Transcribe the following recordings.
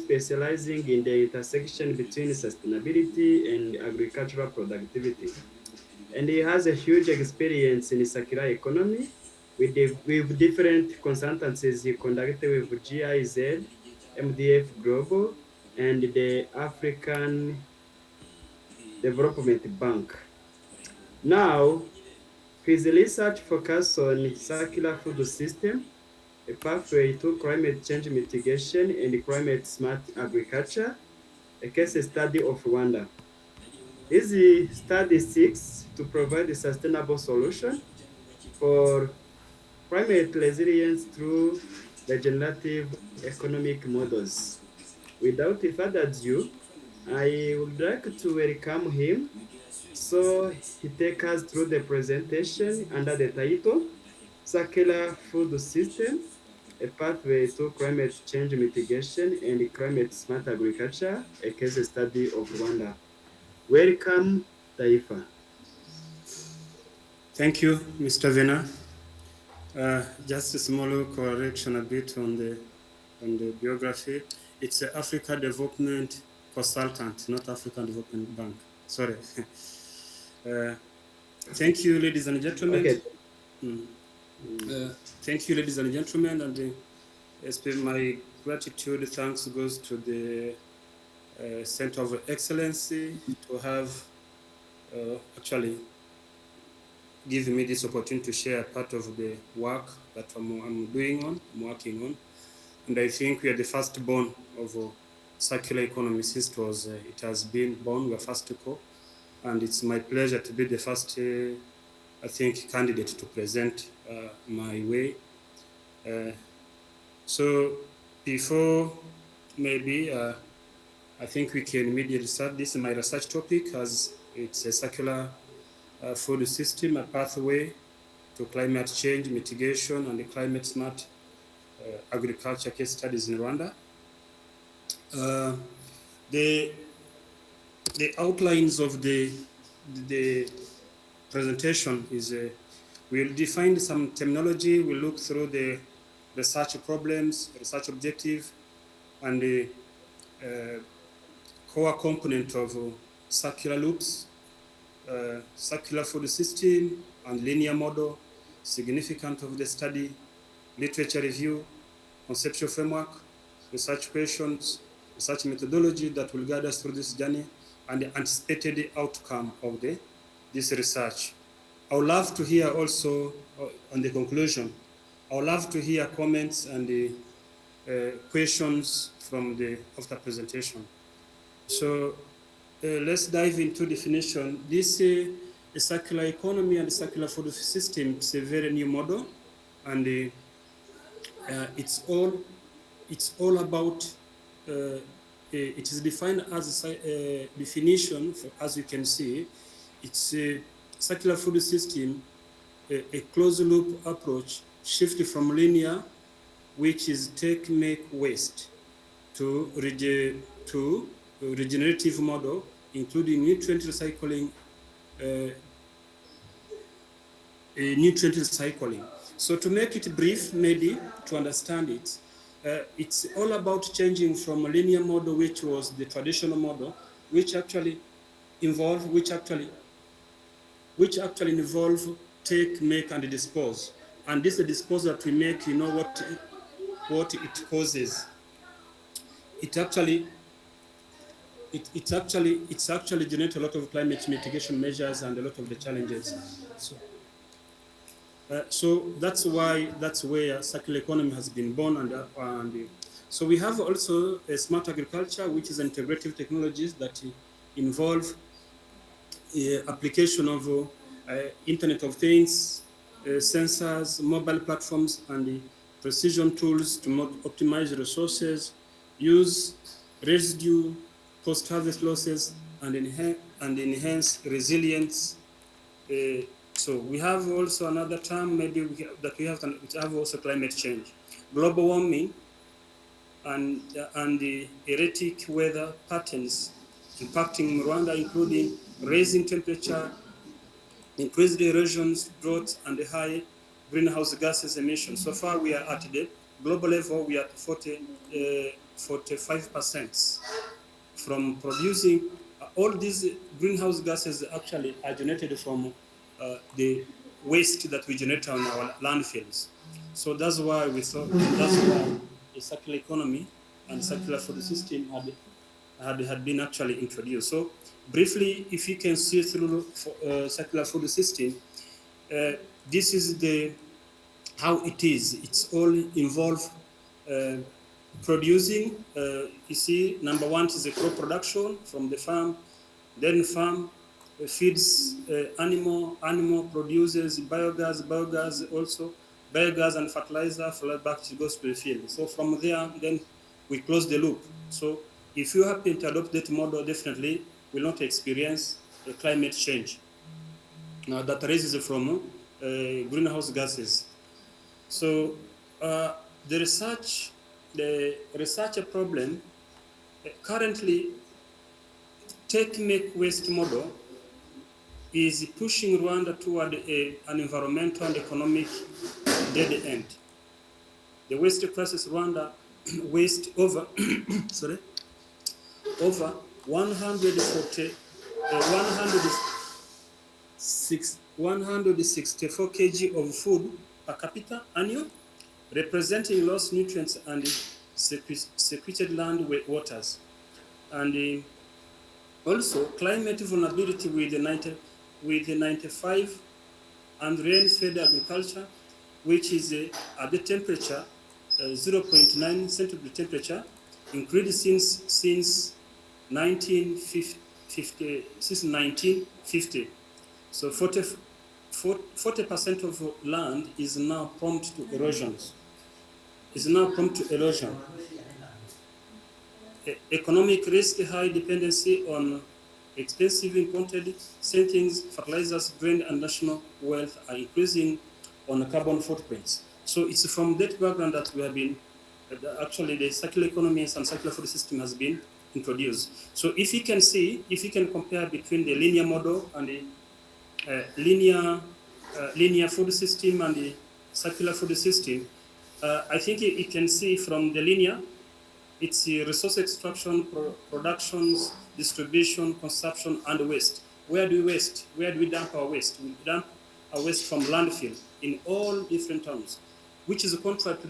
specializing in the intersection between sustainability and agricultural productivity. And he has a huge experience in circular economy with different consultancies he conducted with GIZ, MDF Global, and the African Development Bank. Now, his research focuses on circular food system, a pathway to climate change mitigation and climate smart agriculture, a case study of Rwanda. This study seeks to provide a sustainable solution for climate resilience through regenerative economic models. Without further ado, I would like to welcome him. So he takes us through the presentation under the title Circular Food System, a pathway to climate change mitigation and climate smart agriculture, a case study of Rwanda. Welcome, Taifa. Thank you, Mr. Vena. Just a small correction a bit on the biography. It's the Africa Development Consultant, not African Development Bank. Sorry. Thank you, ladies and gentlemen. Okay. Thank you, ladies and gentlemen, and my gratitude, thanks goes to the Center of Excellency to have actually given me this opportunity to share part of the work that I'm working on. And I think we are the first born of circular economy since it has been born. We are first to go. And it's my pleasure to be the first, candidate to present my way. So before maybe, I think we can immediately start. This is my research topic, as it's a circular food system, a pathway to climate change mitigation and the climate smart agriculture case studies in Rwanda. The outlines of the presentation is we'll define some terminology, we'll look through the research problems, research objective, and the core component of circular loops, circular food system and linear model, significance of the study, literature review, conceptual framework, research questions, research methodology that will guide us through this journey, and the anticipated outcome of this research. I would love to hear also on the conclusion, I would love to hear comments and the questions from the after presentation. So let's dive into definition. This a circular economy and the circular food system is a very new model, and it's all about. It is defined as a definition, as you can see. It's a circular food system, a closed loop approach, shift from linear, which is take, make, waste, to regenerative model, including nutrient recycling. So to make it brief, maybe to understand it, it's all about changing from a linear model, which was the traditional model, which actually involve take, make, and dispose. And this is the disposal that we make. You know what it causes. It actually generates a lot of climate mitigation measures and a lot of the challenges. So that's where circular economy has been born, and so we have also a smart agriculture, which is integrative technologies that involve application of Internet of Things, sensors, mobile platforms, and precision tools to optimize resources, use residue, post-harvest losses, and enhance resilience. So we have also another term maybe we have also climate change, global warming, and the erratic weather patterns impacting Rwanda, including rising temperature, increased erosions, droughts, and the high greenhouse gases emissions. So far, we are at the global level, we are at 45% from producing. All these greenhouse gases actually are generated from the waste that we generate on our landfills. So that's why we thought, that's why a circular economy and circular food system had been actually introduced. So briefly, if you can see through circular food system, this is the how it is. It's all involved producing. You see, number one is the crop production from the farm, then farm feeds animal produces biogas also, biogas and fertilizer back goes to the field. So from there, then we close the loop. So if you happen to adopt that model, definitely will not experience a climate change that raises from greenhouse gases. So the research problem currently make waste model is pushing Rwanda toward an environmental and economic dead end. The waste crisis Rwanda waste over over 164 kg of food per capita annual, representing lost nutrients and secreted land waters. And also climate vulnerability with the 95 and rain-fed agriculture, which is at the temperature 0.9 centigrade temperature, increased since 1950. So 40% of land is now prone to erosion. Economic risk, high dependency on expensive imported things, fertilizers, grain, and national wealth are increasing on carbon footprints. So it's from that background that we have been, actually the circular economies and circular food system has been introduced. So if you can compare between the linear model and the linear food system and the circular food system, I think you can see from the linear, it's resource extraction, productions, distribution, consumption, and waste. Where do we waste? Where do we dump our waste? We dump our waste from landfill in all different terms, which is contrary to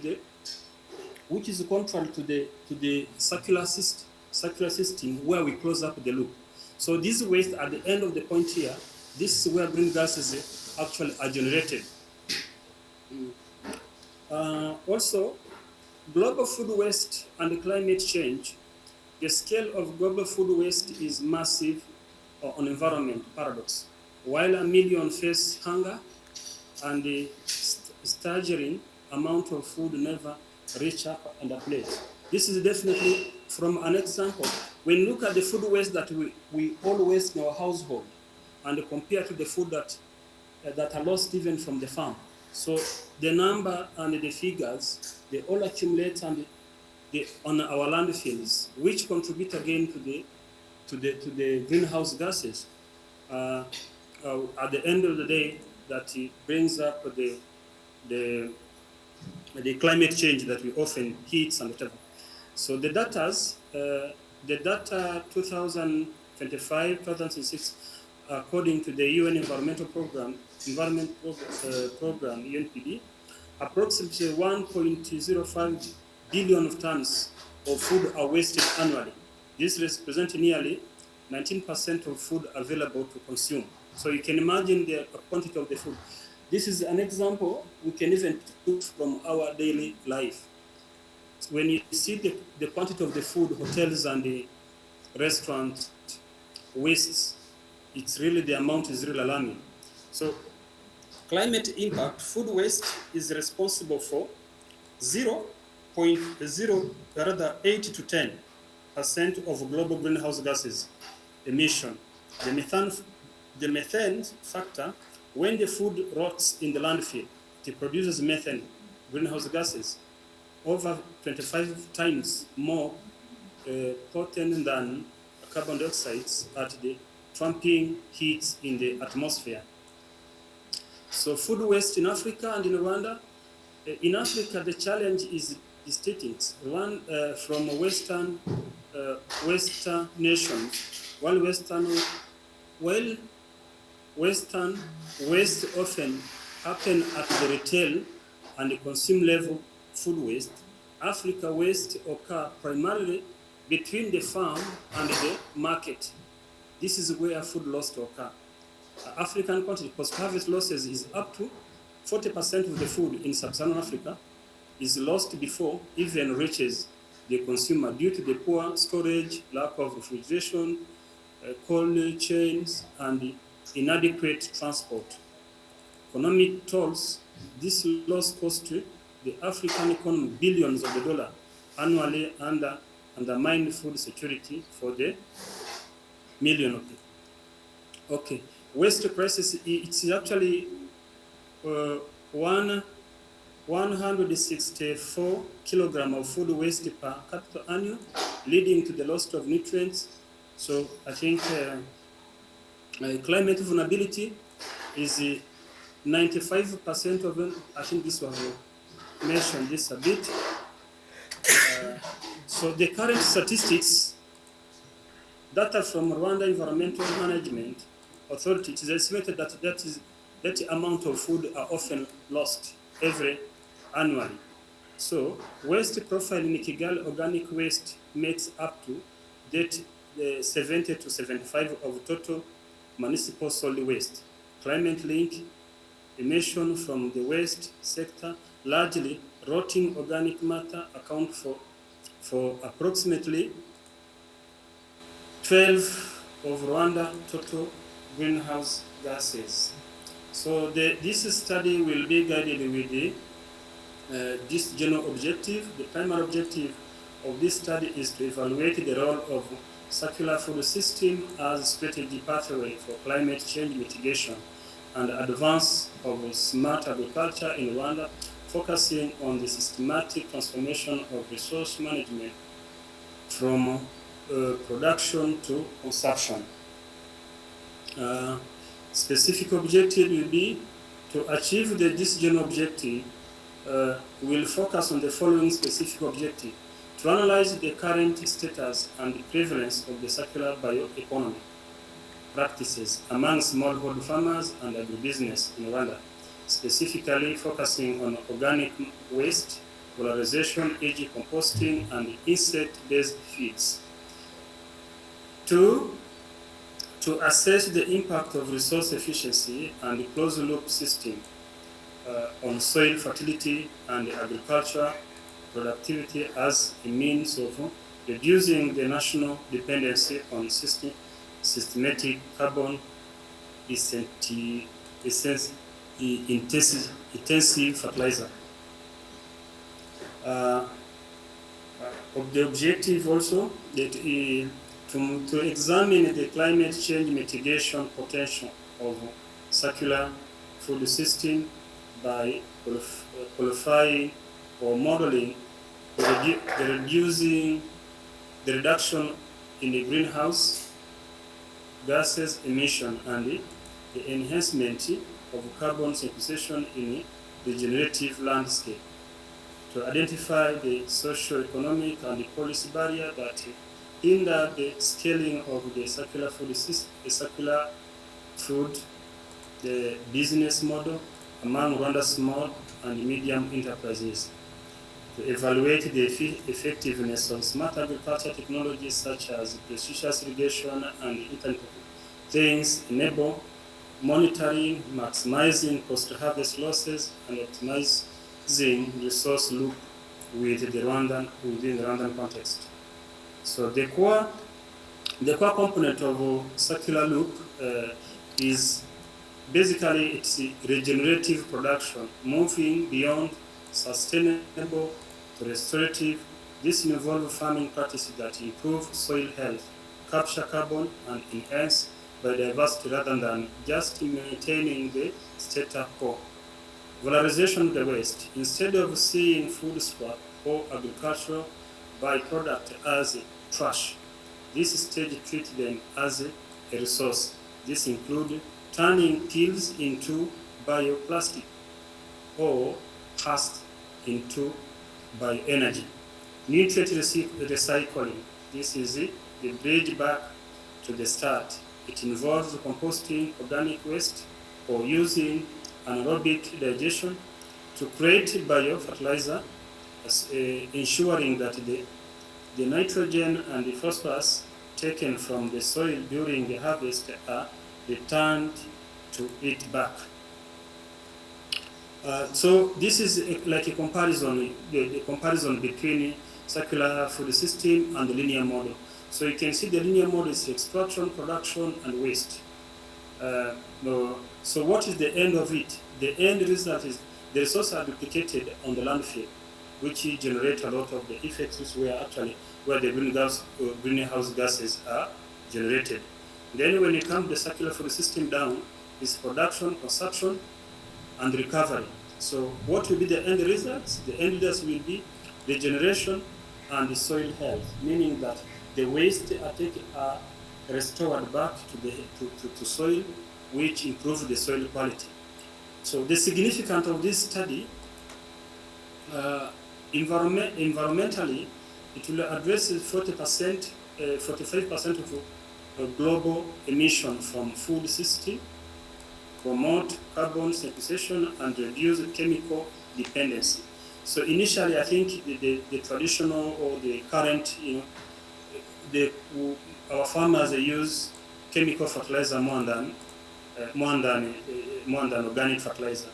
the circular system where we close up the loop. So this waste at the end of the point here, this is where green gases actually are generated. Also, global food waste and climate change. The scale of global food waste is massive on environment paradox. While 1 million face hunger and the staggering amount of food never reach up on the plate. This is definitely from an example. When you look at the food waste that we all waste in our household and compare to the food that are lost even from the farm. So the number and the figures, they all accumulate on our landfills, which contribute again to the greenhouse gases. At the end of the day, that it brings up the climate change that we often hit and whatever. So the data 2025, 2006, according to the UN Environment Program, UNPD, approximately 1.05 billion of tons of food are wasted annually. This represents nearly 19% of food available to consume. So you can imagine the quantity of the food. This is an example we can even take from our daily life. When you see the quantity of the food hotels and the restaurant wastes, it's really, the amount is really alarming. So climate impact, food waste is responsible for 8 to 10% of global greenhouse gases emission. The methane factor, when the food rots in the landfill, it produces methane, greenhouse gases, over 25 times more potent than carbon dioxide at the tramping heat in the atmosphere. So food waste in Africa and in Rwanda. In Africa, the challenge is distinct one from Western nations, while Western waste often happen at the retail and consumer level food waste. Africa waste occur primarily between the farm and the market. This is where food loss occur. African country post-harvest losses is up to 40% of the food in sub-Saharan Africa is lost before even reaches the consumer due to the poor storage, lack of refrigeration, cold chains, and inadequate transport. Economic tolls, this loss costs the African economy billions of dollars annually and undermine food security for the million of people. Okay, waste crisis, it's actually 164 kilograms of food waste per capita annual, leading to the loss of nutrients. So I think climate vulnerability is 95% of them. I think this was mentioned this a bit. So the current statistics, data from Rwanda Environmental Management Authority, it is estimated that amount of food are often lost annually. So waste profile in Kigali organic waste makes up to 70 to 75 of total municipal solid waste. Climate link emission from the waste sector, largely rotting organic matter, account for approximately 12 of Rwanda total greenhouse gases. So this study will be guided with this general objective. The primary objective of this study is to evaluate the role of circular food system as a strategy pathway for climate change mitigation and advance of smart agriculture in Rwanda, focusing on the systematic transformation of resource management from production to consumption. Specific objective will be to achieve this general objective. Will focus on the following specific objective: to analyze the current status and the prevalence of the circular bioeconomy practices among smallholder farmers and agribusiness in Rwanda, specifically focusing on organic waste, valorization, e.g. composting, and insect-based feeds. To assess the impact of resource efficiency and the closed-loop system on soil fertility and agriculture productivity as a means of reducing the national dependency on systematic carbon intensive fertilizer. The objective also that to examine the climate change mitigation potential of circular food system by qualifying or modeling the reduction in the greenhouse gases emission and the enhancement of carbon sequestration in the regenerative landscape, to identify the socio-economic and the policy barrier that hinder the scaling of the circular food, the business model among Rwanda's small and medium enterprises, to evaluate the effectiveness of smart agriculture technologies such as precision irrigation and Internet of Things, enable monitoring, maximizing post-harvest losses, and optimizing resource loop within the Rwandan context. So the core component of circular loop is basically it's regenerative production, moving beyond sustainable to restorative. This involves farming practices that improve soil health, capture carbon, and enhance biodiversity rather than just maintaining the status quo. Valorization of the waste. Instead of seeing food scrap or agricultural byproduct as trash, this stage treats them as a resource. This includes turning peels into bioplastic or husk into bioenergy. Nutrient recycling, this is it, the bridge back to the start. It involves composting organic waste or using anaerobic digestion to create biofertilizer, ensuring that the nitrogen and the phosphorus taken from the soil during the harvest are returned to it back. So this is like a comparison, the comparison between circular food system and the linear model. So you can see the linear model is extraction, production, and waste. So what is the end of it? The end result is the resources are duplicated on the landfill, which generate a lot of the effects where the greenhouse gases are generated. Then when you come to the circular food system down, is production, consumption, and recovery. So what will be the end results? The end results will be the generation and the soil health, meaning that the waste are restored back to soil, which improves the soil quality. So the significance of this study, environmentally, it will address 40%, 45% of global emission from food system, promote carbon sequestration, and reduce chemical dependency. So initially, I think the traditional or the current, our farmers use chemical fertilizer more than organic fertilizer.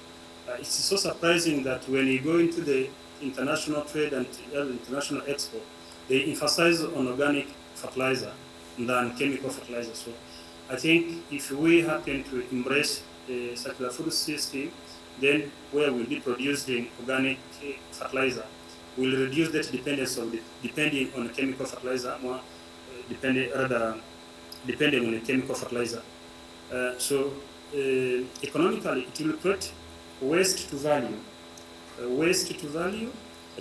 It's so surprising that when you go into the international trade and international export, they emphasize on organic fertilizer than chemical fertilizer. So I think if we happen to embrace the circular food system, then where we'll be producing organic fertilizer, we'll reduce that dependence of depending on chemical fertilizer, more depending on the chemical fertilizer. Economically, it will create waste to value.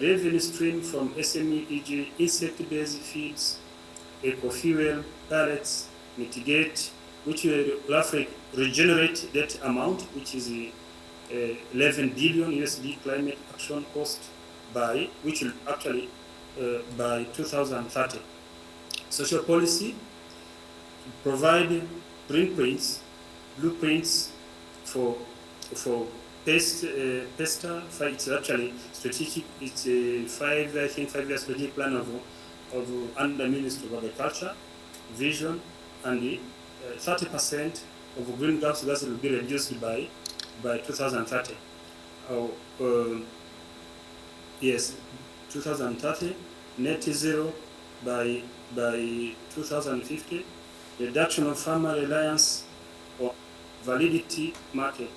Revenue stream from SME, e.g. insect-based feeds, eco-fuel, pellets, mitigate, which will roughly regenerate that amount, which is 11 billion USD climate action cost which will actually by 2030. Social policy, provide blueprints for PESTA. It's actually strategic. It's a 5-year strategic plan of under Ministry of Agriculture, vision, and 30% of greenhouse gases will be reduced by 2030. 2030, net zero by 2050, reduction of farmer reliance on validity market,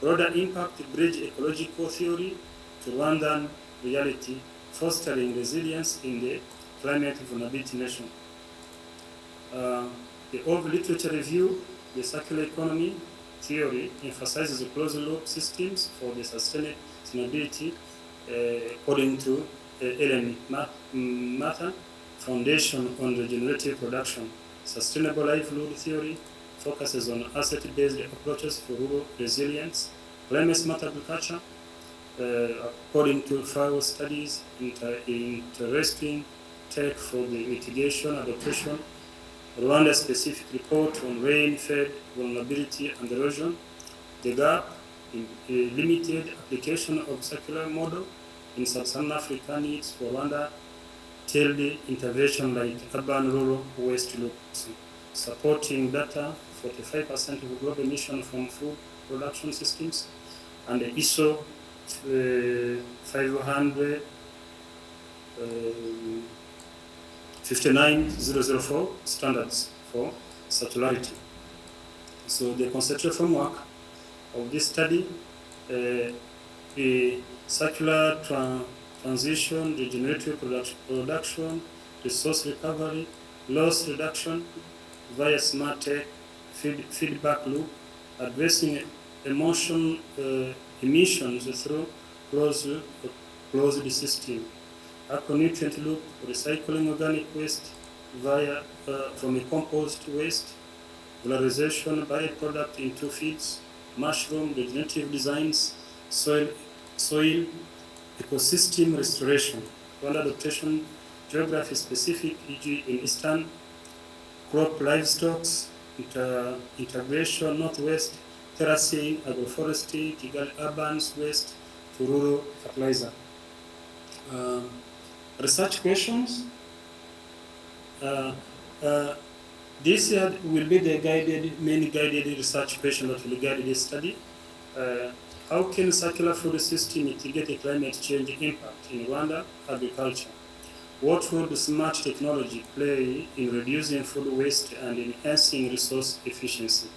broader impact bridge ecological theory to Rwandan reality, fostering resilience in the climate vulnerability nation. The old literature review, the circular economy theory emphasizes the closed loop systems for the sustainability according to Ellen Mather, Foundation on Regenerative Production. Sustainable livelihood theory focuses on asset-based approaches for rural resilience. Climate smart agriculture, according to FAO studies, interesting take for the mitigation, adaptation. Rwanda specific report on rain-fed vulnerability and erosion. The gap in limited application of circular model in sub-Saharan Africa needs for Rwanda till the intervention like urban-rural waste loops. Supporting data, 45% of global emission from food production systems, and the ISO 59004 standards for circularity. So the conceptual framework of this study, the circular transition, regenerative production, resource recovery, loss reduction via smart tech, feedback loop, addressing emissions through closed system, macronutrient loop, recycling organic waste from a compost waste, valorization byproduct into feeds, mushroom regenerative designs, soil ecosystem restoration, Rwanda adaptation, geography specific, e.g. in eastern, crop livestock, integration, northwest, terracing, agroforestry, Kigali urban, west to rural fertilizer. Research questions. This will be the main guided research question that will guide this study. How can circular food system mitigate the climate change impact in Rwanda agriculture? What role does smart technology play in reducing food waste and enhancing resource efficiency?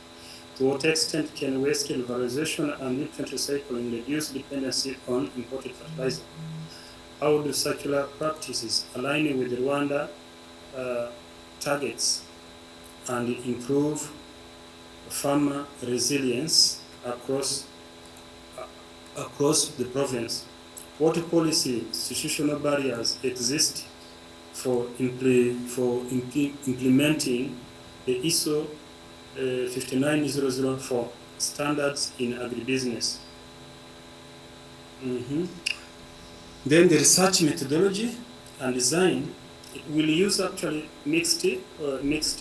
To what extent can waste valorization and nutrient recycling reduce dependency on imported fertilizer? How do circular practices align with the Rwanda targets and improve farmer resilience across the province? What policy institutional barriers exist for implementing the ISO 59004 standards in agribusiness? Then the research methodology and design will use actually mixed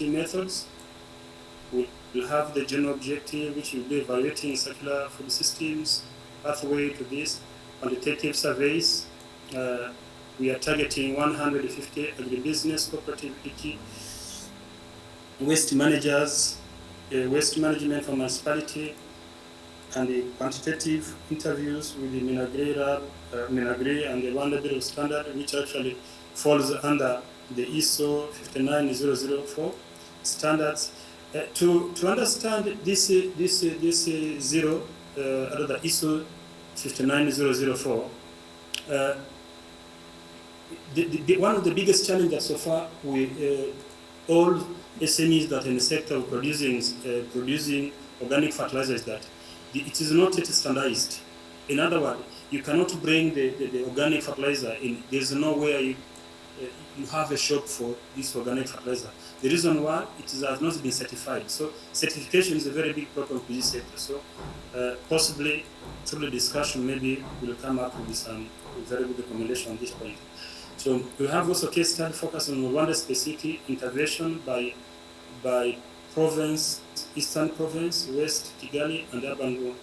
methods. We'll have the general objective, which will be evaluating circular food systems, pathway to this, quantitative surveys. We are targeting 150 agribusiness cooperative, e.g. waste managers, waste management for municipality, and the quantitative interviews with the Minagri and the Rwanda Bureau of Standard, which actually falls under the ISO 59004 standards. To understand this zero, the ISO 59004, one of the biggest challenges so far with all SMEs that in the sector of producing organic fertilizers is that it is not yet standardized. In other words, you cannot bring the organic fertilizer in. There's nowhere you have a shop for this organic fertilizer. The reason why it has not been certified. So certification is a very big problem for this sector. So possibly through the discussion, maybe we'll come up with some very good recommendation on this point. So we have also case study focused on Rwanda specific intervention by province, Eastern Province, West Kigali, and Urban.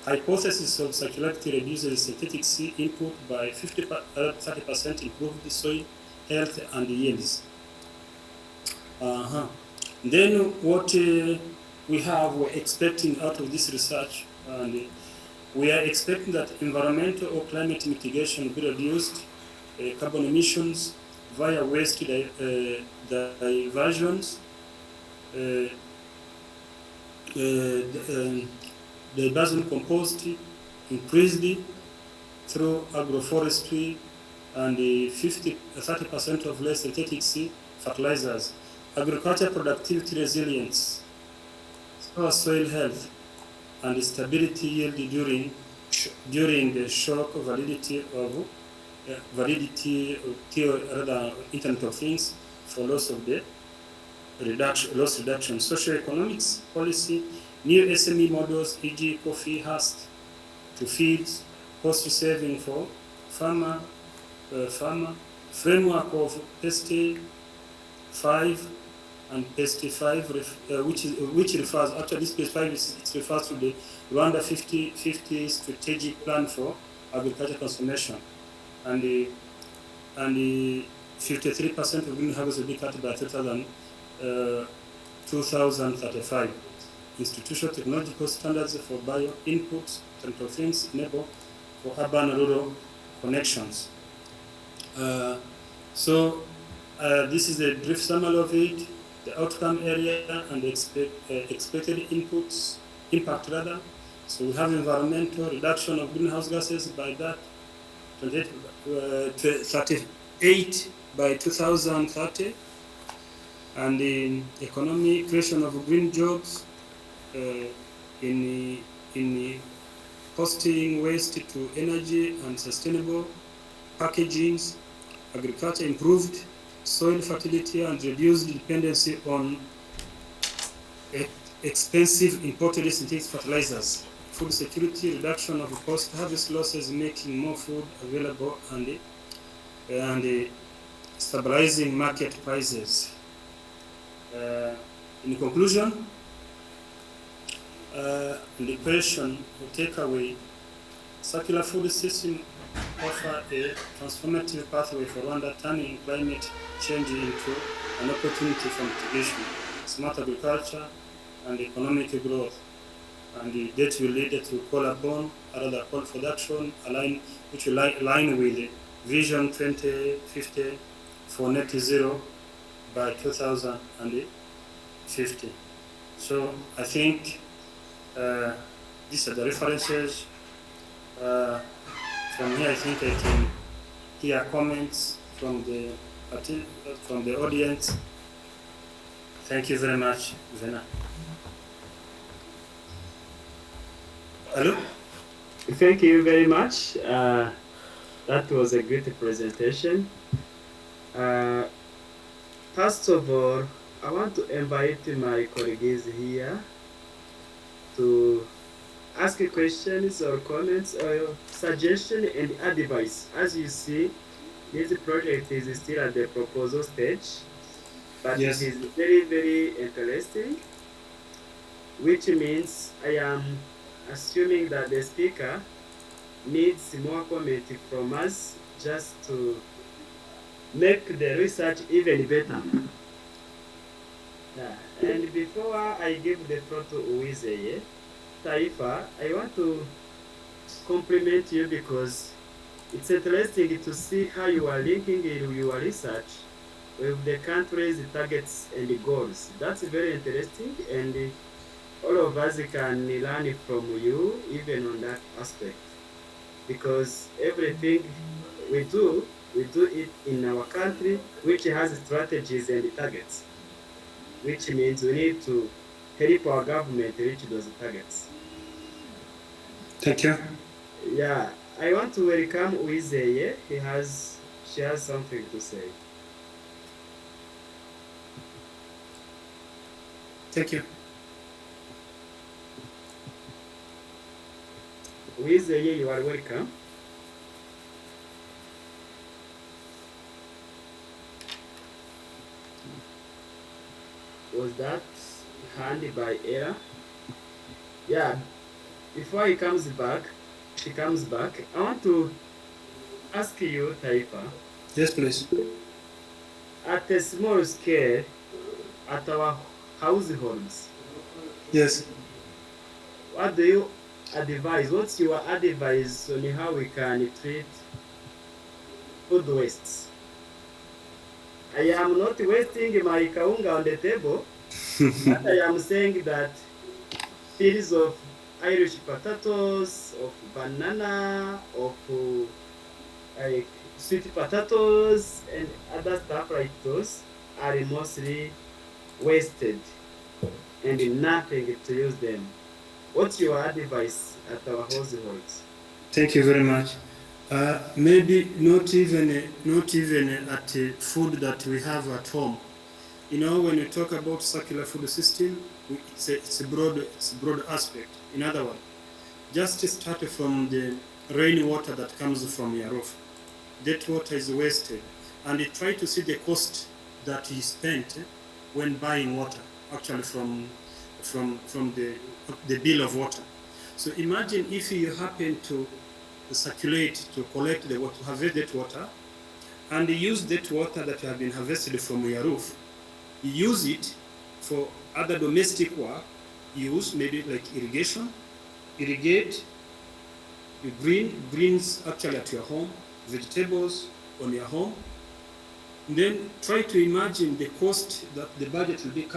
Hypothesis of circularity reduces synthetic seed input by 30%, improve the soil health and yields. Then what we're expecting out of this research, and we are expecting that environmental or climate mitigation will be reduced, carbon emissions via waste diversions, the basin compost increased through agroforestry, and 30% of less synthetic seed fertilizers, agriculture productivity resilience, soil health, and stability yield during the shock validity of Internet of Things for loss reduction, socio-economics policy, new SME models, e.g. coffee hust to feeds, cost saving for farmer, framework of PEST 5 and PEST 5, which refers, actually this PEST 5 it refers to the Rwanda 50 strategic plan for agriculture transformation, and the 53% of greenhouse will be cut by 2035. Institutional technological standards for bio inputs, Internet of Things enable for urban rural connections. This is a brief summary of it, the outcome area and the expected impact rather. So we have environmental reduction of greenhouse gases by that 38 by 2030, and the economy creation of green jobs in posting waste to energy and sustainable packagings, agriculture improved soil fertility and reduced dependency on expensive imported synthetic fertilizers food security, reduction of post-harvest losses, making more food available, and stabilizing market prices. In conclusion, the question or takeaway, circular food system offer a transformative pathway for Rwanda, turning climate change into an opportunity for mitigation, smart agriculture, and economic growth. And that will lead to call upon other coal production, which will align with the Vision 2050 for net zero by 2050. So I think these are the references. From here, I think I can hear comments from the audience. Thank you very much, Vena. Hello? Thank you very much. That was a great presentation. First of all, I want to invite my colleagues here to ask questions or comments or suggestion and advice. As you see, this project is still at the proposal stage, but Yes. it is very, very interesting, which means I am assuming that the speaker needs more comment from us just to make the research even better. And before I give the floor to Uwizeye, Taifa, I want to compliment you because it's interesting to see how you are linking your research with the country's targets and goals. That's very interesting, and all of us can learn from you even on that aspect, because everything we do it in our country, which has strategies and targets, which means we need to help our government reach those targets. Thank you. Yeah, I want to welcome Uwizeye. She has something to say. Thank you. Uwizeye, you are welcome. Was that hand by error? Yeah, before she comes back, I want to ask you, Taifa, Yes, please. at a small scale, at our households, Yes. what do you advise? What's your advice on how we can treat food wastes? I am not wasting my kaunga on the table, but I am saying that peels of Irish potatoes, of banana, of sweet potatoes, and other stuff like those are mostly wasted and nothing to use them. What's your advice at our households? Thank you very much. Maybe not even at food that we have at home. You know, when you talk about circular food system, it's a broad aspect. In other words, just start from the rainwater that comes from your roof. That water is wasted, and you try to see the cost that you spent when buying water, actually from the bill of water. So imagine if you happen to circulate, to collect the water, harvest that water, and use that water that you have been harvested from your roof. You use it for other domestic work, use maybe like irrigation, irrigate, you greens actually at your home, vegetables on your home. And then try to imagine the cost that the budget will be,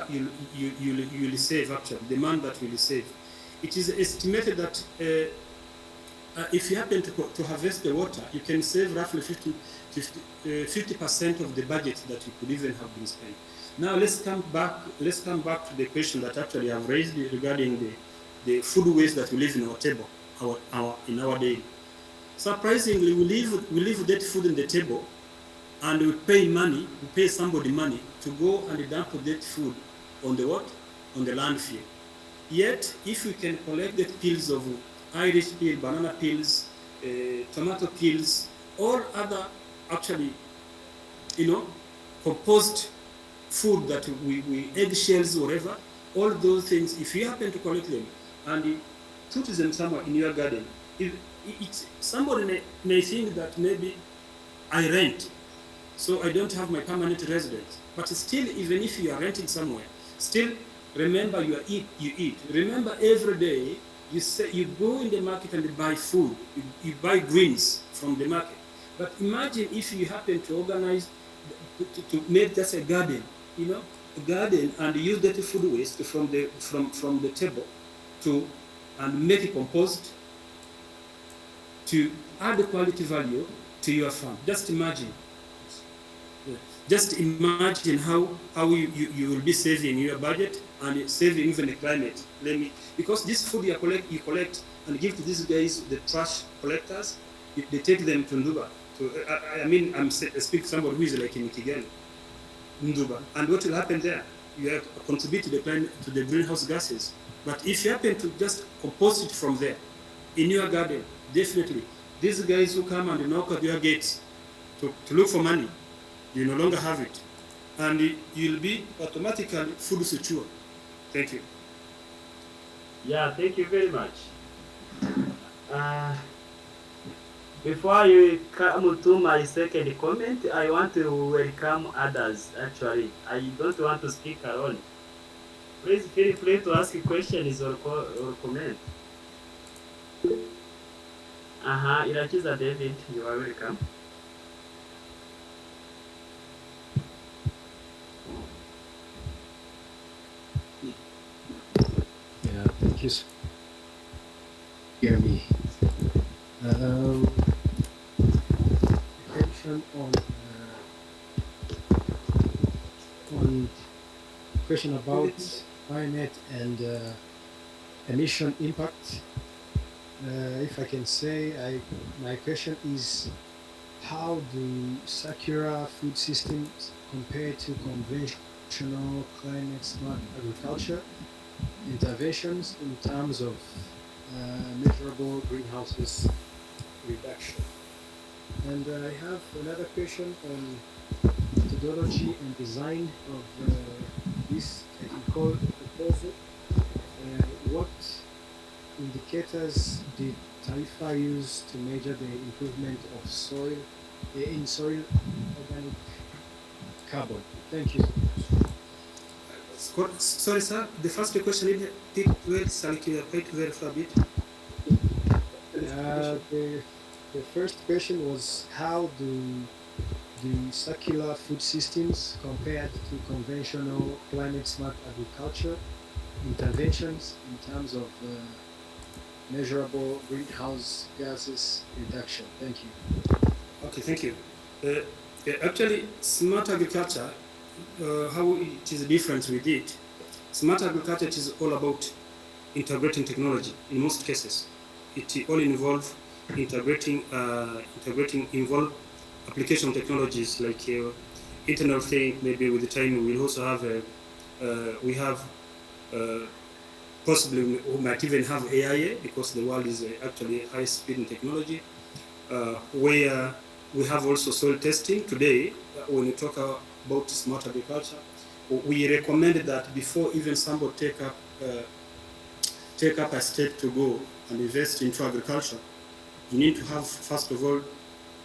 you will save actually, the amount that you will save. It is estimated that if you happen to harvest the water, you can save roughly 50% of the budget that you could even have been spent. Now let's come back to the question that actually I've raised regarding the food waste that we leave in our table, in our day. Surprisingly, we leave that food in the table, and we pay somebody money to go and dump that food on the what? On the landfill. Yet, if we can collect the peels of Irish peel, banana peels, tomato peels, all other actually, composed food that we eggshells, whatever, all those things, if you happen to collect them and put them somewhere in your garden, somebody may think that maybe I rent, so I don't have my permanent residence. But still, even if you are renting somewhere, still remember you eat. Remember every day you go in the market and buy food, you buy greens from the market. But imagine if you happen to organize to make just a garden, a garden, and use that food waste from the table and make it compost to add the quality value to your farm. Just imagine. Just imagine how you will be saving your budget and saving even the climate. Because this food you collect and give to these guys, the trash collectors, they take them to Nduba. I'm speaking to somebody who is like in Mitigation, Nduba. And what will happen there? You have contribute to the climate, to the greenhouse gases. But if you happen to just compost it from there, in your garden, definitely, these guys who come and knock at your gates to look for money, you no longer have it. And you'll be automatically food secure. Thank you. Yeah, thank you very much. Before you come to my second comment, I want to welcome others. Actually, I don't want to speak alone. Please feel free to ask questions or comment. Irachiza David, you are welcome. Yeah, thank you. Hear me. Attention on question about climate and emission impact. If I can say, my question is, how do circular food systems compare to conventional climate smart agriculture interventions in terms of measurable greenhouses reduction? And I have another question on methodology and design of this technical proposal. What indicators did Tarifa use to measure the improvement of soil organic carbon? Thank you. Sorry, sir. The first question is a bit. The first question was, how do circular food systems compared to conventional climate smart agriculture interventions in terms of measurable greenhouse gases reduction? Thank you. Okay, thank you. Actually, smart agriculture, how it is different with it. Smart agriculture is all about integrating technology in most cases. It all involve integrating application technologies like Internet of Things. Maybe with the time we'll also have possibly we might even have AI, because the world is actually high speed in technology, where we have also soil testing. Today, when we talk about smart agriculture, we recommend that before even somebody take up a step to go and invest into agriculture, you need to have, first of all,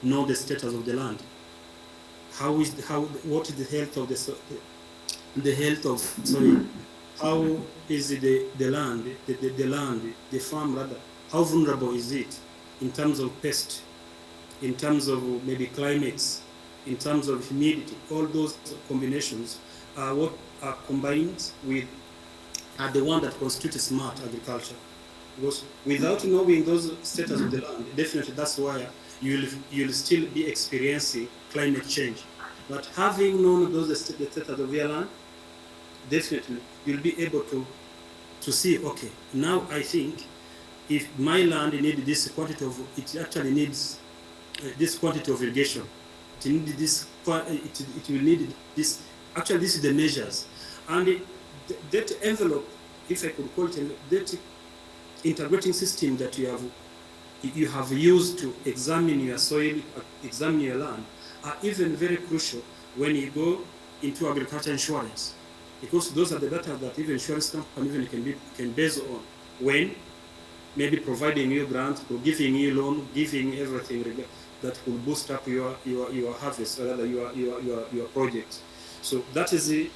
know the status of the land. What is the health of how is the land, the farm rather, how vulnerable is it in terms of pest, in terms of maybe climates, in terms of humidity? All those combinations are what are combined with the one that constitutes smart agriculture. Because without knowing those status of the land, definitely that's why you'll still be experiencing climate change. But having known those status of your land, definitely you'll be able to see, okay, now I think if my land needs this quantity of, it actually needs this quantity of irrigation. It needs this. It will need this. Actually, this is the measures, and that envelope, if I could call it, that integrating system that you have used to examine your soil, examine your land, are even very crucial when you go into agriculture insurance, because those are the data that even insurance company can base on when maybe providing you grants or giving you loan, giving everything that will boost up your harvest, or rather your project. So that is the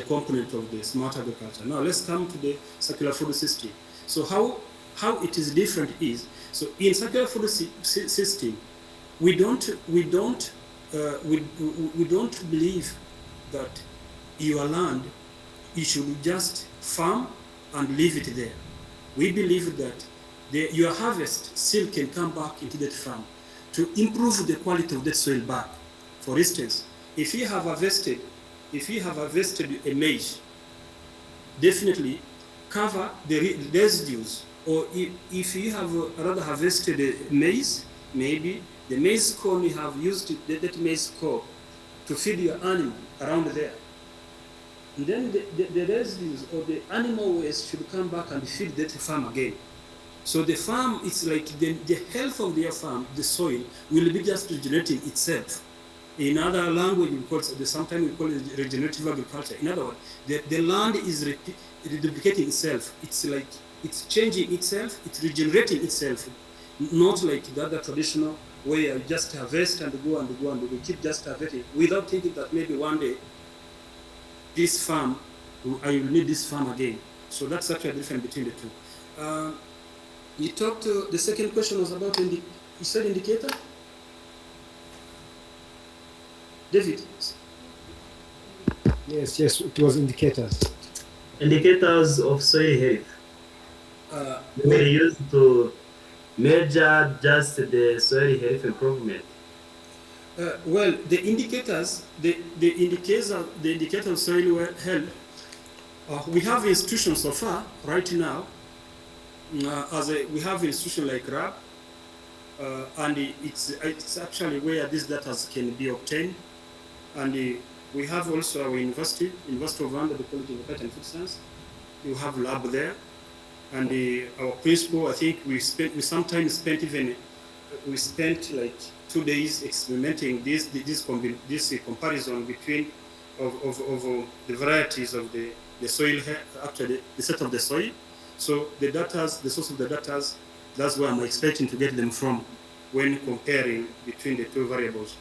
component of the smart agriculture. Now let's come to the circular food system. So how it is different is, so in circular food system, we don't believe that your land, you should just farm and leave it there. We believe that your harvest still can come back into that farm to improve the quality of that soil back. For instance, if you have harvested a maize, definitely cover the residues. Or if you have rather harvested a maize, maybe the maize corn, you have used that maize corn to feed your animal around there. And then the residues or the animal waste should come back and feed that farm again. So the farm, it's like the health of their farm, the soil, will be just regenerating itself. In other language, sometimes we call it regenerative agriculture. In other words, the land is replicating itself. It's like it's changing itself, it's regenerating itself, not like the other traditional way you just harvest and go and go and we keep just harvesting without thinking that maybe one day this farm, I will need this farm again. So that's actually a difference between the two. You talked to, the second question was about, you said indicator? David? Yes, it was indicators. Indicators of soil health. They used to measure just the soil health improvement. Well, the indicators, the indicator of soil health, we have institutions so far right now. We have institutions like RAB, and it's actually where these data can be obtained. And we have also our University of Rwanda, the College of Agriculture and Food Science. You have lab there, and our principal, I think we sometimes spent like 2 days experimenting this comparison between of the varieties of the soil, actually the set of the soil. So the source of the data, that's where I'm expecting to get them from when comparing between the two variables.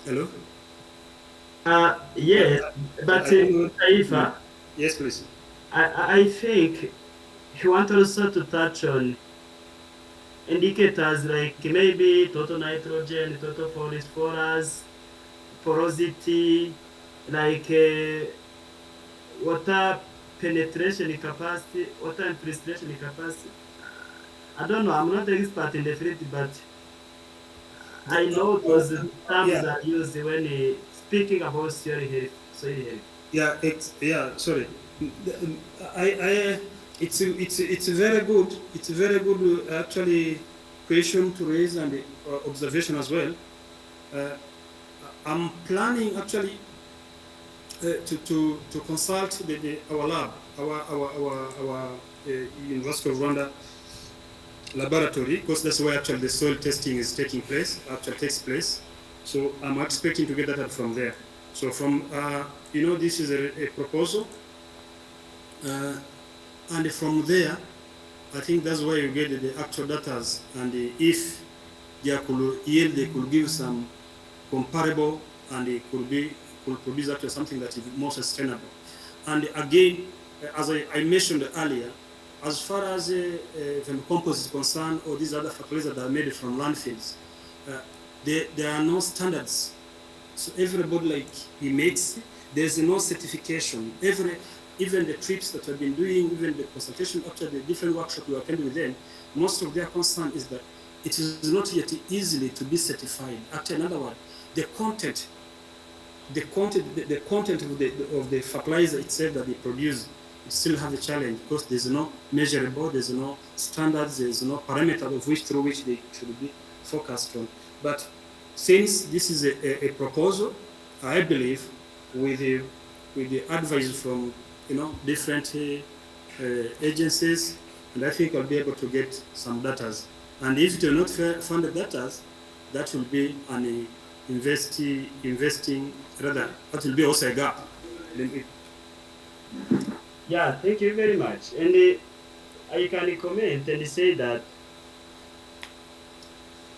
Hello? Yes, but Taifa, yes, please. I think you want also to touch on indicators like maybe total nitrogen, total phosphorus, porosity, like water penetration capacity, water infiltration capacity. I don't know, I'm not an expert in the field, but I know those terms are used when speaking about soil health. Sorry. It's a very good actually question to raise and observation as well. I'm planning actually to consult our lab, our University of Rwanda laboratory, because that's where actually the soil testing is takes place. So I'm expecting to get that from there. So from this is a proposal, and from there, I think that's where you get the actual data, and if they could yield, they could give some comparable, and it could produce actually something that is more sustainable. And again, as I mentioned earlier, as far as vermicompost is concerned, or these other fertilizers that are made from landfills, there are no standards. So everybody, like he makes, there's no certification. Even the trips that I've been doing, even the consultation after the different workshops we attend with them, most of their concern is that it is not yet easily to be certified. Actually, in other words, the content of the fertilizer itself that they produce, it still have a challenge because there's no measurable, there's no standards, there's no parameter through which they should be focused on. But since this is a proposal, I believe with the advice from different agencies, and I think I'll be able to get some data. And if it will not fund the data, that will be an investing rather. That will be also a gap. Yeah, thank you very much. And I can comment and say that,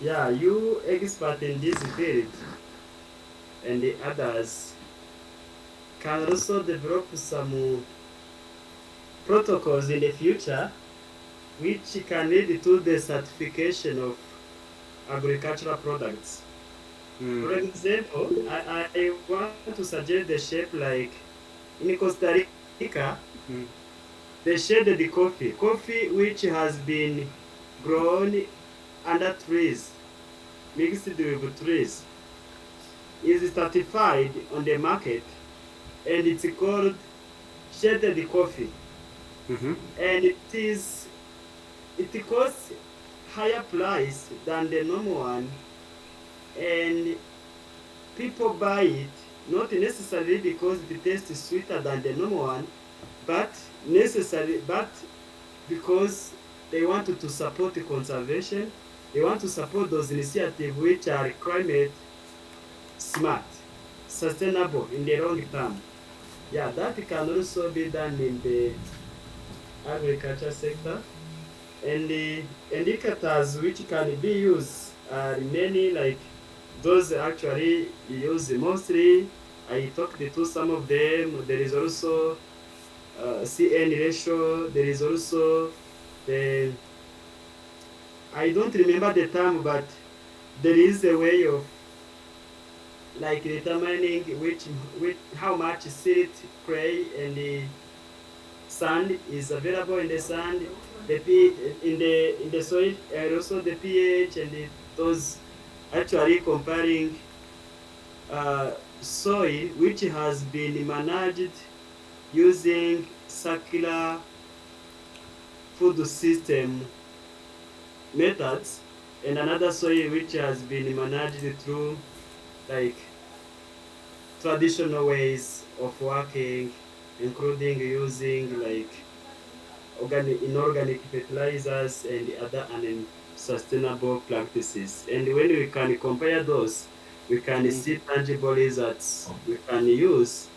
yeah, you expert in this field and the others can also develop some protocols in the future which can lead to the certification of agricultural products. For example, I want to suggest the shape like in Costa Rica, they shaded the coffee which has been grown under trees, mixed with trees, is certified on the market, and it's called shaded coffee. And it costs higher price than the normal one, and people buy it not necessarily because it tastes sweeter than the normal one, but because they want to support the conservation. They want to support those initiatives which are climate smart, sustainable in the long term. Yeah, that can also be done in the agriculture sector. And the indicators which can be used are many, like those actually used mostly. I talked to some of them. There is also CN ratio. There is also the, I don't remember the term, but there is a way of like determining which how much silt, clay, and the sand is available in the sand, in the soil, and also the pH, and those actually comparing soil which has been managed using circular food system methods, and another soil which has been managed through like traditional ways of working, including using like inorganic fertilizers and other unsustainable practices. And when we can compare those, we can see tangible results we can use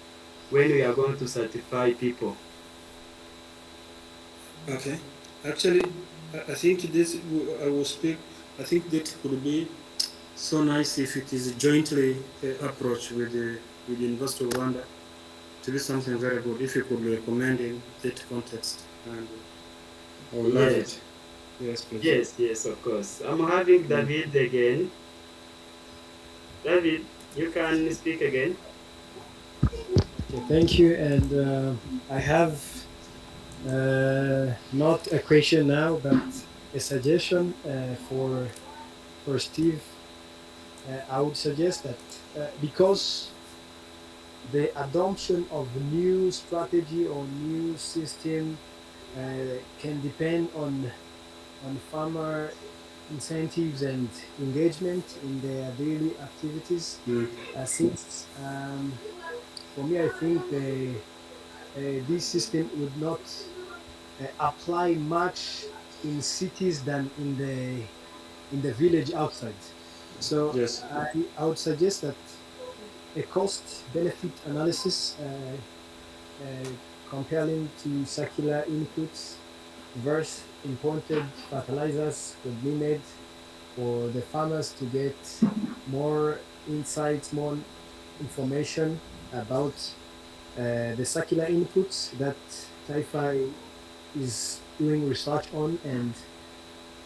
when we are going to certify people. Okay. Actually, I think this I will speak. I think that could be so nice if it is jointly approach with the University of Rwanda to be something very good. If you could recommend in that context, and I would love it. Yes, please. Yes, of course. I'm having David again. David, you can speak again. Okay, thank you. And I have not a question now, but a suggestion for Steve. I would suggest that because the adoption of new strategy or new system can depend on farmer incentives and engagement in their daily activities. Since for me, I think this system would not apply much in cities than in the village outside. So Yes. I would suggest that a cost benefit analysis uh, comparing to circular inputs versus imported fertilizers could be made for the farmers to get more insights, more information about the circular inputs that TIFI is doing research on, and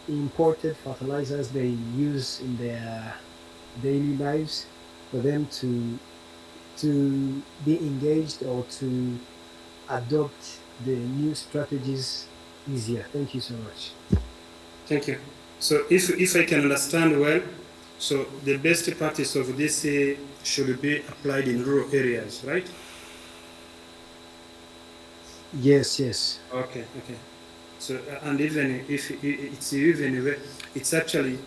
imported fertilizers they use in their daily lives, for them to be engaged or to adopt the new strategies easier. Thank you so much. Thank you. So if I can understand well, so the best practice of this should be applied in rural areas, right? Yes. Okay. So and even if it's actually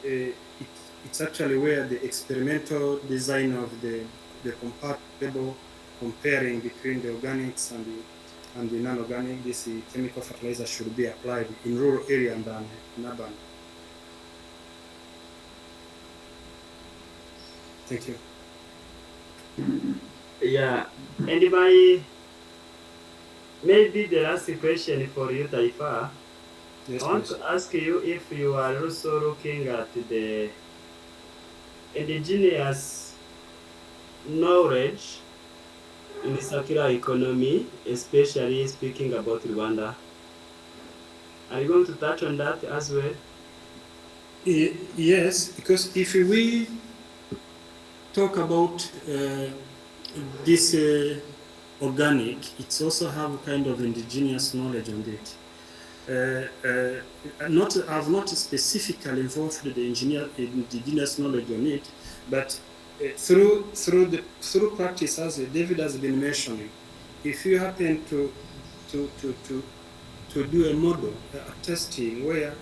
it's actually where the experimental design of the compatible comparing between the organics and the non-organic, this chemical fertilizer should be applied in rural area and in urban. Thank you. Yeah, and maybe the last question for you, Taifa. Yes, I want please. to ask you if you are also looking at the indigenous knowledge in the circular economy, especially speaking about Rwanda. Are you going to touch on that as well? Yes, because if we talk about this organic, it's also have kind of indigenous knowledge on it. I've not specifically involved the indigenous knowledge on it, but through practice, as David has been mentioning, if you happen to do a model, a testing where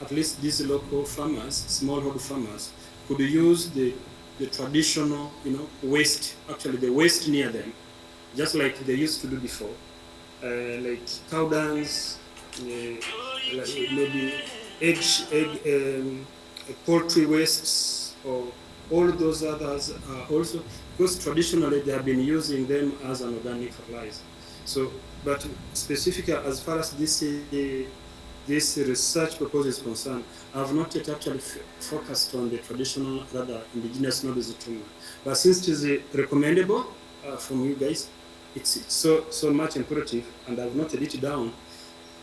at least these local farmers, smallholder farmers, could use the traditional, waste, actually the waste near them, just like they used to do before, like cow dungs, maybe poultry wastes, or all those others are also, because traditionally they have been using them as an organic fertilizer. So, but specifically as far as this research proposal is concerned, I have not yet actually focused on the traditional, rather indigenous knowledge too much. But since it is recommendable from you guys, it's so much imperative, and I've noted it down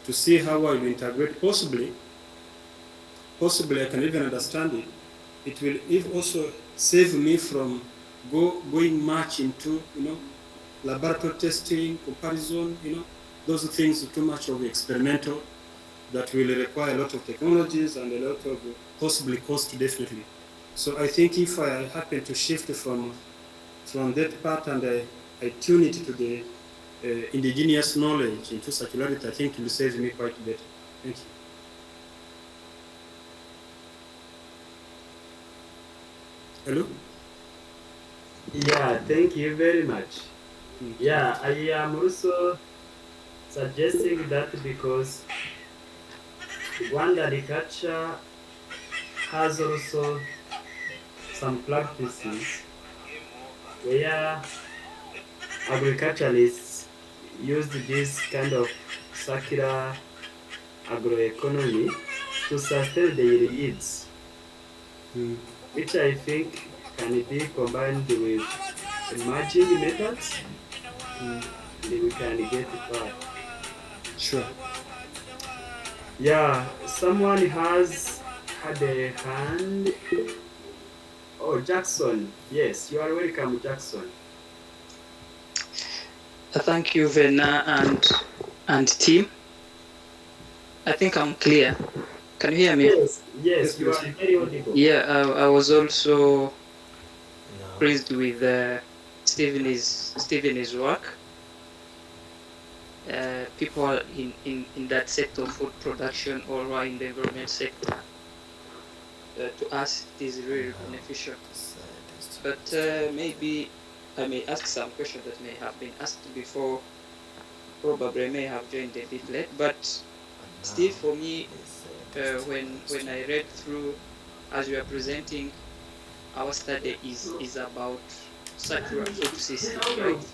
to see how I will integrate. Possibly I can even understand it. It will also save me from going much into laboratory testing, comparison, those things too much of experimental that will require a lot of technologies and a lot of possibly cost, definitely. So I think if I happen to shift from that part and I tune it to the indigenous knowledge into circularity, I think it will save me quite a bit. Thank you. Hello? Yeah, thank you very much. Yeah, I am also suggesting that because Rwanda agriculture has also some practices where agriculturalists used this kind of circular agroeconomy to sustain their yields, which I think can be combined with emerging methods, and we can get far. Sure. Yeah, someone has had a hand. Oh, Jackson. Yes, you are welcome, Jackson. Thank you, Vena and team. I think I'm clear. Can you hear me? Yes, you are very audible. Yeah, I was also pleased with Stephen's work. People in that sector of food production or in the environment sector, to us it is really beneficial. But maybe I may ask some questions that may have been asked before. Probably I may have joined a bit late, but still for me, when I read through as you are presenting, our study is about circular food system, right?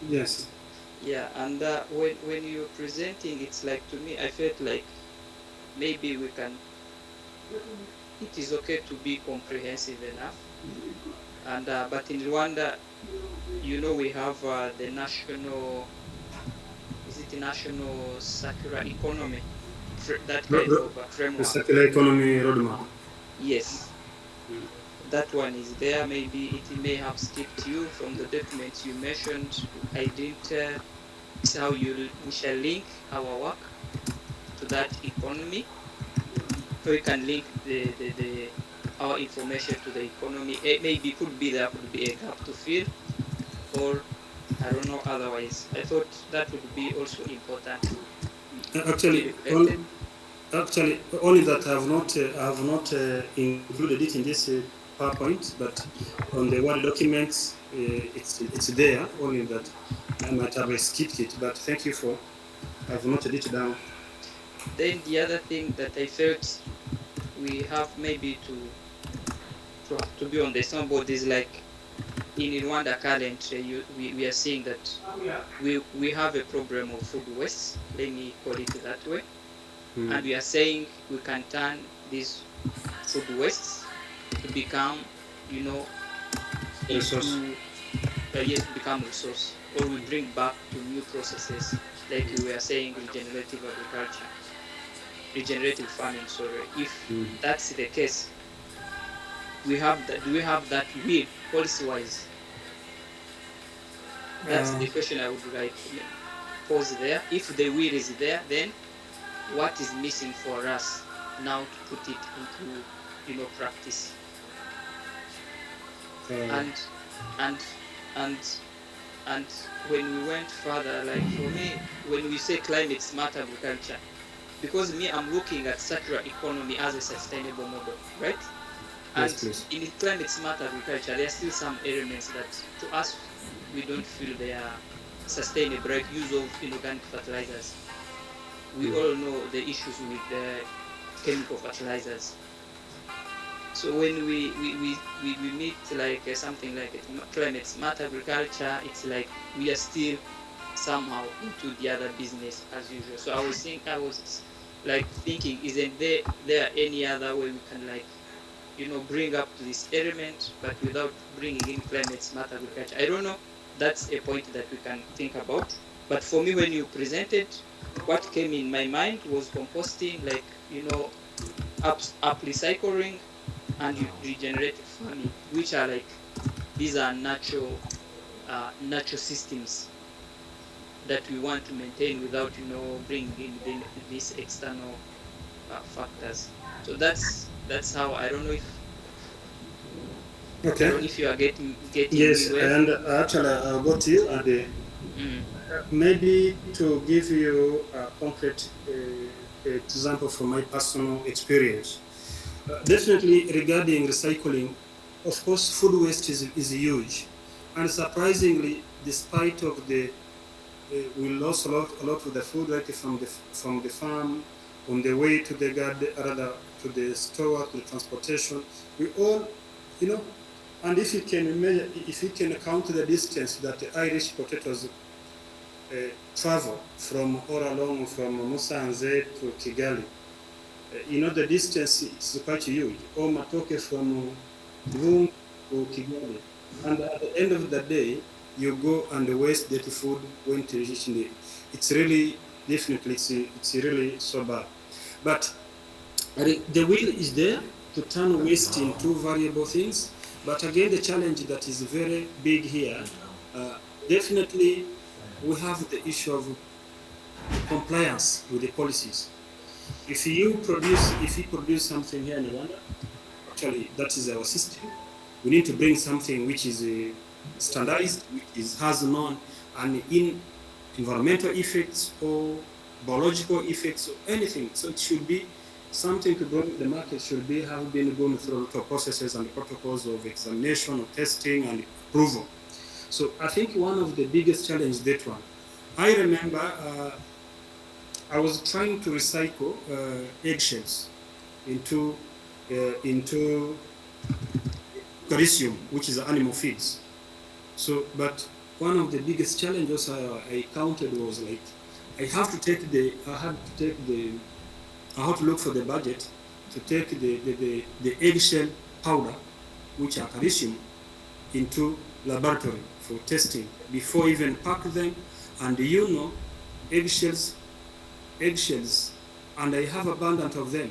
Yes. Yeah, and when you're presenting, it's like, to me, I felt like maybe it is okay to be comprehensive enough. And but in Rwanda, we have the national circular economy, that kind of framework. The circular economy roadmap. Yes, that one is there. Maybe it may have skipped you from the documents you mentioned. I didn't see how we shall link our work to that economy, so we can link our information to the economy. Maybe could be a gap to fill, or I don't know. Otherwise, I thought that would be also important. Actually, only that I have not included it in this PowerPoint, but on the Word documents, it's there, only that I might have skipped it, but thank you for, I've noted it down. Then the other thing that I felt we have maybe to be on the same board is like in Rwanda currently, we are seeing that we have a problem of food waste, let me call it that way. And we are saying we can turn these food wastes to become, you know, into yes, to become resource, or we bring back to new processes, like we were saying, regenerative agriculture, regenerative farming. Sorry, if that's the case, we have that. Do we have that will policy-wise? That's the question I would like to pose there. If the will is there, then what is missing for us now to put it into, you know, practice? And when we went further, like for me, when we say climate smart agriculture, because me, I'm looking at circular economy as a sustainable model, right? And Yes, in climate smart agriculture, there are still some elements that to us we don't feel they are sustainable, like use of inorganic fertilizers. We all know the issues with the chemical fertilizers. So when we meet like something like climate smart agriculture, it's like we are still somehow into the other business as usual. So I was like thinking, isn't there any other way we can, like, you know, bring up this element, but without bringing in climate smart agriculture? I don't know. That's a point that we can think about. But for me, when you presented, what came in my mind was composting, like, you know, up recycling and regenerative farming, which are like, these are natural systems that we want to maintain without, you know, bringing in these external factors. So that's how, I don't know if you are getting yes, me well. and actually I got you, and maybe to give you a concrete example from my personal experience. Definitely regarding recycling, of course, food waste is huge, and surprisingly, despite of the we lost a lot of the food right from the farm on the way to the garden, rather to the store, to the transportation. We all, you know, and if you can measure, if you can count the distance that the Irish potatoes travel from all along from Musanze to Kigali, you know, the distance is quite huge. Or Matoke from Rwanda to Kigali, and at the end of the day, you go and waste that food when to reach the. It's really, definitely, it's really so bad. But the will is there to turn waste into valuable things. But again, the challenge that is very big here, definitely, we have the issue of compliance with the policies. If you produce something here in Rwanda, actually that is our system. We need to bring something which is standardized, which has known and in environmental effects or biological effects or anything. So it should be something to bring the market should be have been going through the processes and the protocols of examination, of testing and approval. So I think one of the biggest challenges that one. I remember I was trying to recycle eggshells into calcium, which is animal feeds. So, but one of the biggest challenges I counted was like I have to look for the budget to take the eggshell powder, which are calcium, into laboratory for testing before even pack them. And you know, eggshells, and I have abundance of them.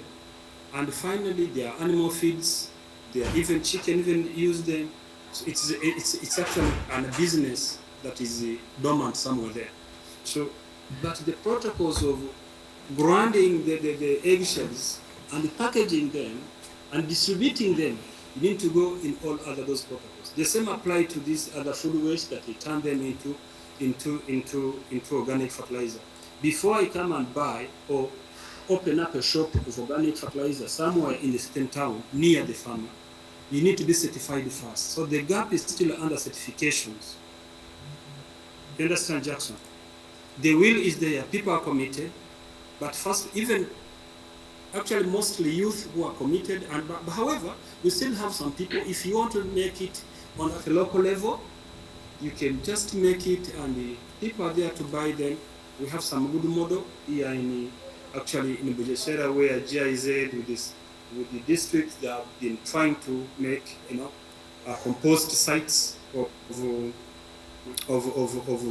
And finally, they are animal feeds. They are even chicken even use them. So it's actually a business that is dormant somewhere there. So, but the protocols of grinding the eggshells and packaging them and distributing them, you need to go in all other those protocols. The same apply to these other food waste that we turn them into organic fertilizer. Before I come and buy or open up a shop of organic fertilizer somewhere in the certain town near the farmer, you need to be certified first. So the gap is still under certifications. You understand, Jackson? The will is there, people are committed, but first, even actually mostly youth who are committed, and but however, we still have some people, if you want to make it on at a local level, you can just make it, and the people are there to buy them. We have some good model here in Bujesera, where GIZ with the districts, they have been trying to make compost sites of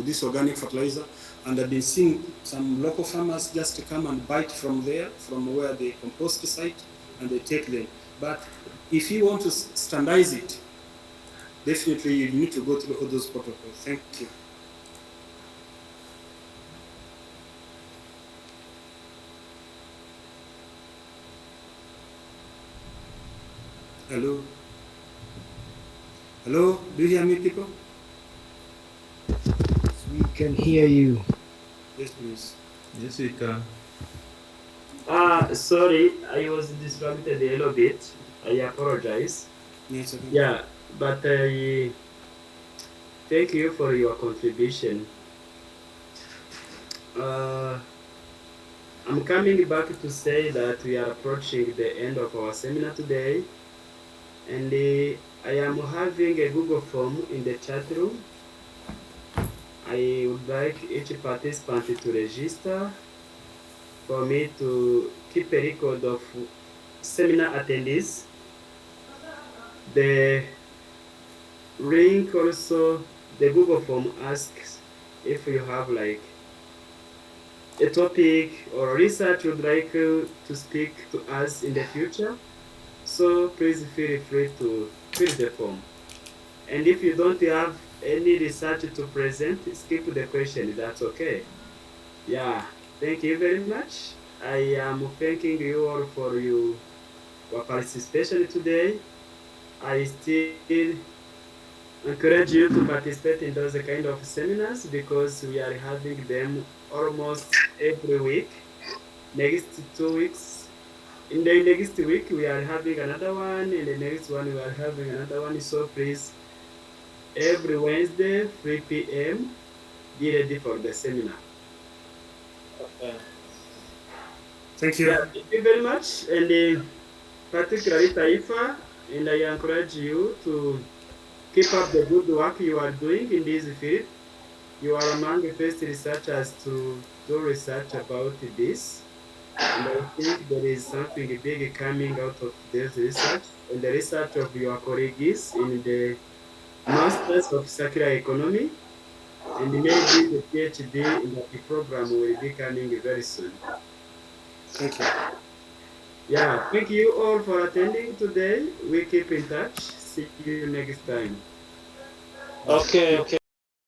this organic fertilizer, and I've been seeing some local farmers just come and buy it from there, from where they compost the site, and they take them. But if you want to standardize it, definitely you need to go through all those protocols. Thank you. Hello? Hello? Do you hear me, people? We can hear you. Yes, please. Yes, we can. Sorry, I was distracted a little bit. I apologize. Yes, okay. Yeah, but thank you for your contribution. I'm coming back to say that we are approaching the end of our seminar today, and I am having a Google form in the chat room. I would like each participant to register for me to keep a record of seminar attendees. The link also, the Google form asks if you have like a topic or research you'd like to speak to us in the future. So please feel free to fill the form. And if you don't have any research to present, skip the question, that's okay. Yeah, thank you very much. I am thanking you all for your participation today. I still encourage you to participate in those kind of seminars because we are having them almost every week. Next 2 weeks. In the next week, we are having another one. In the next one, we are having another one. So please, every Wednesday, 3 p.m., be ready for the seminar. Okay. Thank you. Yeah, thank you very much. And particularly Taifa, and I encourage you to keep up the good work you are doing in this field. You are among the first researchers to do research about this. And I think there is something big coming out of this research and the research of your colleagues in the Masters of Circular Economy, and maybe the PhD in the program will be coming very soon. Thank you. Yeah, thank you all for attending today. We keep in touch. See you next time. Okay.